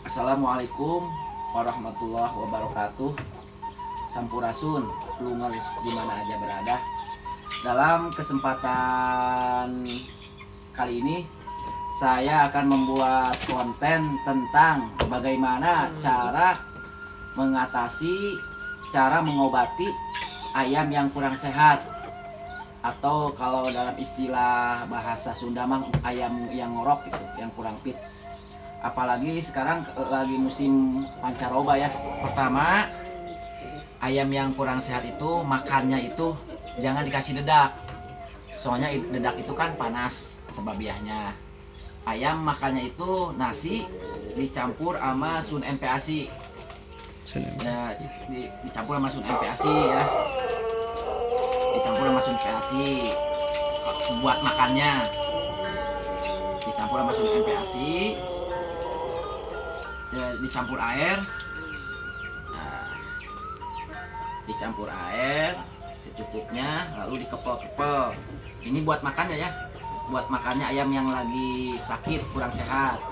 Assalamualaikum warahmatullahi wabarakatuh. Sampurasun, plungers di mana aja berada. Dalam kesempatan kali ini saya akan membuat konten tentang bagaimana cara mengatasi, cara mengobati ayam yang kurang sehat, atau kalau dalam istilah bahasa Sunda mah ayam yang ngorok gitu, yang kurang fit. Apalagi sekarang lagi musim pancaroba ya. Pertama, ayam yang kurang sehat itu makannya itu jangan dikasih dedak. Soalnya dedak itu kan panas sebabiahnya. Ayam makannya itu nasi dicampur sama sun MPASI. Nah, dicampur sama sun MPASI ya. Dicampur sama sun MPASI buat makannya. Dicampur sama sun MPASI. Ya, dicampur air. Nah, dicampur air secukupnya, lalu dikepel-kepel. Ini buat makannya ya, buat makannya ayam yang lagi sakit kurang sehat.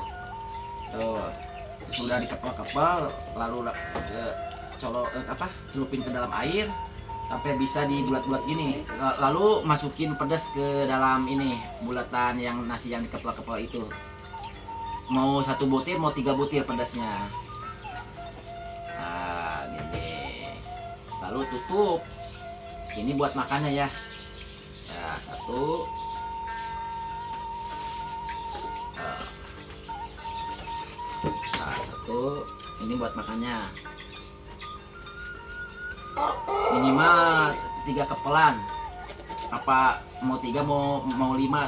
Tuh, sudah dikepel-kepel, lalu celupin ke dalam air sampai bisa dibulat-bulat gini. Lalu masukin pedas ke dalam ini bulatan yang nasi yang dikepel-kepel itu. Mau 1 butir, mau 3 butir pedasnya. Nah, gini. Lalu tutup. Ini buat makannya ya. Ya, 1. Nah, 1. Ini buat makannya. Minimal 3 kepelan. Apa mau 3 mau 5.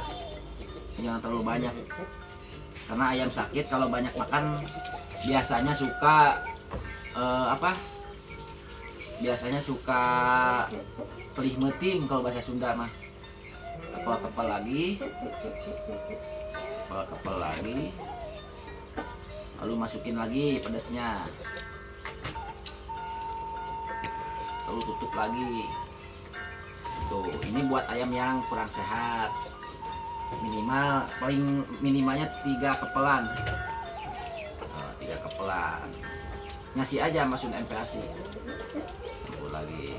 Jangan terlalu banyak. Karena ayam sakit kalau banyak makan biasanya suka biasanya suka pelih meting kalau bahasa Sunda mah. Kepel lagi, lalu masukin lagi pedasnya, lalu tutup lagi. Tuh, ini buat ayam yang kurang sehat. Minimalnya 3 kepelan. 3 kepelan. Ngasih aja sama sun MPASI. Tunggu lagi.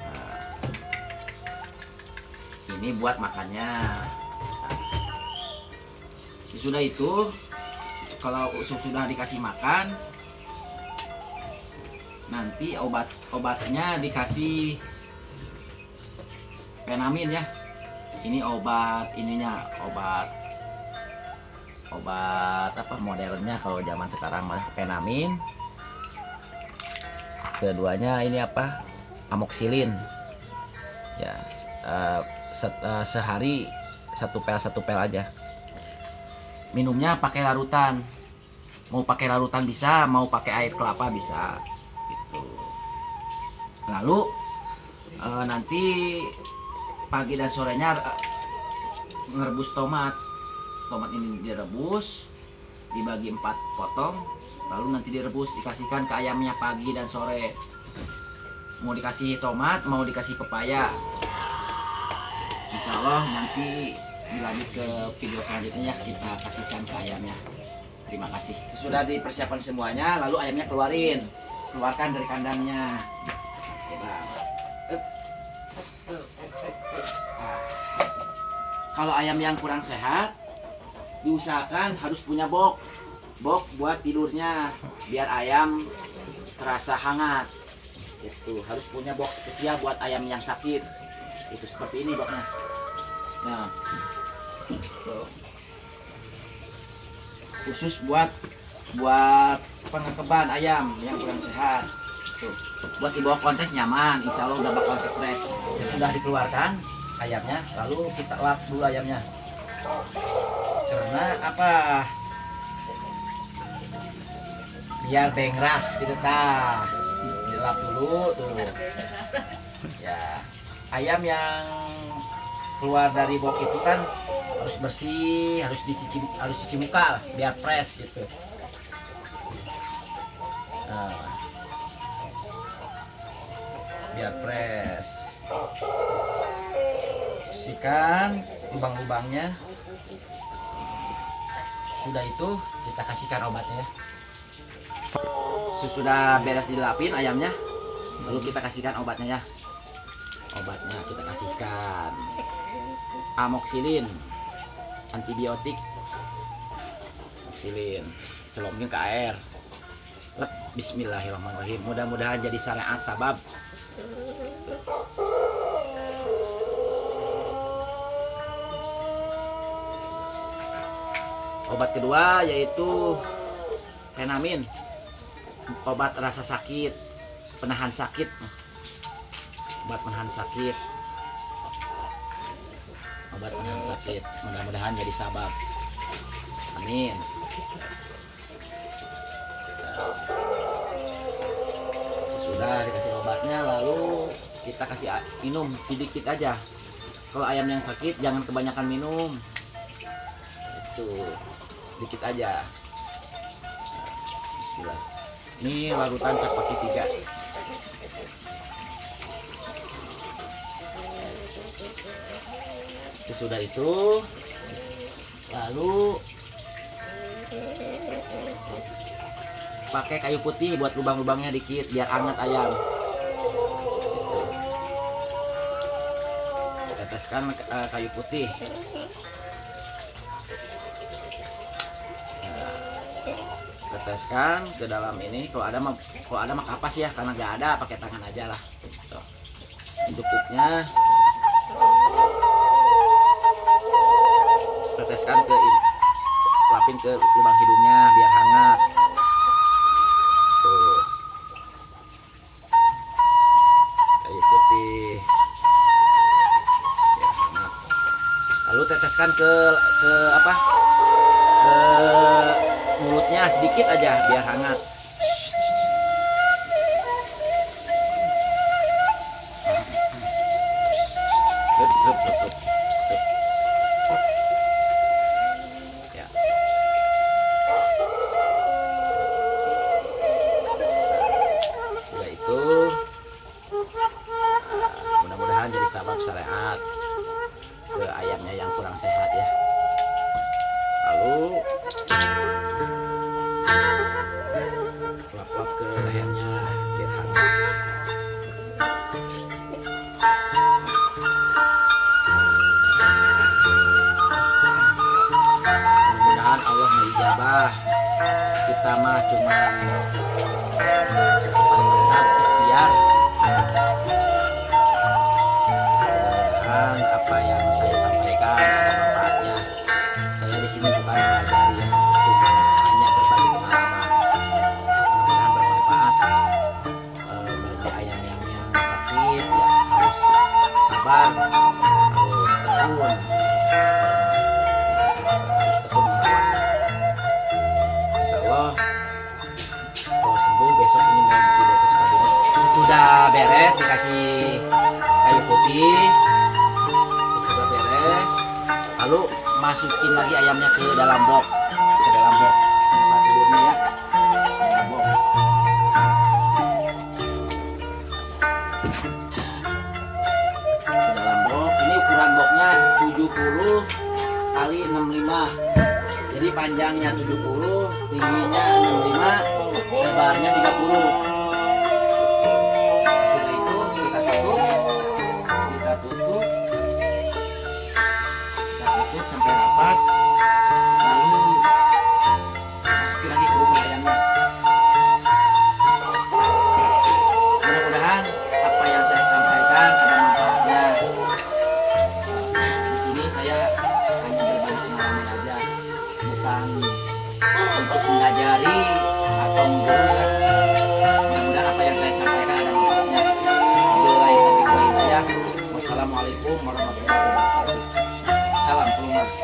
Nah, ini buat makannya. Nah, sudah itu, kalau sudah dikasih makan, nanti obatnya dikasih Penamin ya. Ini obat ininya, obat apa modernnya kalau zaman sekarang malah Penamin. Keduanya ini apa? Amoxilin. Ya, sehari 1 pel aja. Minumnya pakai larutan. Mau pakai larutan bisa, mau pakai air kelapa bisa. Gitu. Lalu nanti pagi dan sorenya ngerebus tomat. Tomat ini direbus, dibagi 4 potong, lalu nanti direbus, dikasihkan ke ayamnya pagi dan sore. Mau dikasih tomat, mau dikasih pepaya. Insya Allah nanti dilanjut ke video selanjutnya ya, kita kasihkan ke ayamnya. Terima kasih. Sudah dipersiapkan semuanya, lalu ayamnya keluarkan dari kandangnya. Kalau ayam yang kurang sehat, diusahakan harus punya box buat tidurnya, biar ayam terasa hangat. Itu harus punya box spesial buat ayam yang sakit. Itu seperti ini boxnya. Nah, tuh. Khusus buat pengekeban ayam yang kurang sehat. Tuh. Buat dibawa kontes nyaman, insya Allah udah bakal stres. Sudah dikeluarkan ayamnya, lalu kita lap dulu ayamnya. Karena apa? Biar bengras gitu ta. Dilap dulu tuh. Ya. Ayam yang keluar dari box itu kan harus bersih, harus cuci muka biar fresh gitu. Nah, biar fresh. Bersihkan lubang-lubangnya. Sudah itu kita kasihkan obatnya. Sesudah beres dilapin ayamnya, lalu kita kasihkan obatnya ya. Obatnya kita kasihkan amoxilin, antibiotik amoxilin, celupin ke air. Bismillahirrahmanirrahim. Mudah-mudahan jadi syariat sabab. Obat kedua yaitu Fenamin, obat rasa sakit, penahan sakit, obat penahan sakit, obat penahan sakit. Mudah-mudahan jadi sabab. Amin. Sudah dikasih obatnya, lalu kita kasih minum sedikit aja. Kalau ayam yang sakit jangan kebanyakan minum, itu sedikit aja. Bismillah. Ini larutan Capaki 3. Sesudah itu lalu pakai kayu putih buat lubang-lubangnya dikit biar anget ayam. Teteskan kayu putih. Teteskan ke dalam ini. Kalau ada mah kapas ya, karena nggak ada pakai tangan aja lah. Ini cukupnya. Teteskan ke ini, lapin ke lubang hidungnya biar hangat. Tuh. Kayu putih. Biar hangat. Lalu teteskan ke apa? Ke mulutnya sedikit aja biar hangat. Ya. Sudah itu, mudah-mudahan jadi sabab syariat ke ayamnya yang kurang sehat ya. Lalu lap-lap ke lehernya biar hangat. Mudah-mudahan Allah mengijabah. Kita mah cuma pesan ikhtiar. Mudah-mudahan apa yang saya sampaikan ada manfaatnya. Saya di sini bukan mengajari ya, cuma hanya berbagi pengalaman. Mudah-mudahan bermanfaat. Bagi ayam yang sakit ya harus sabar, harus tekun, merawatnya. Insya Allah kalau sembuh besok ini mau dibawa ke Sukabumi. Sudah beres dikasih kayu putih, sudah beres. Lalu masukin lagi ayamnya ke dalam box, tempat tidurnya ya, dalam box. Ke dalam box. Ini ukuran boxnya 70 kali 65. Jadi panjangnya 70, tingginya 65, lebarnya 30. Sudah itu kita tutup sampai rapat, lalu masukin lagi ke rumah ayamnya. Mudah-mudahan apa yang saya sampaikan ada manfaatnya. Di sini saya hanya berbagi pengalaman aja, bukan untuk mengajari atau menggurui. Mudah-mudahan apa yang saya sampaikan ada manfaatnya. Wabillahi taufiq wal hidayah. Wassalamualaikum warahmatullahi wabarakatuh. Salam Plumers.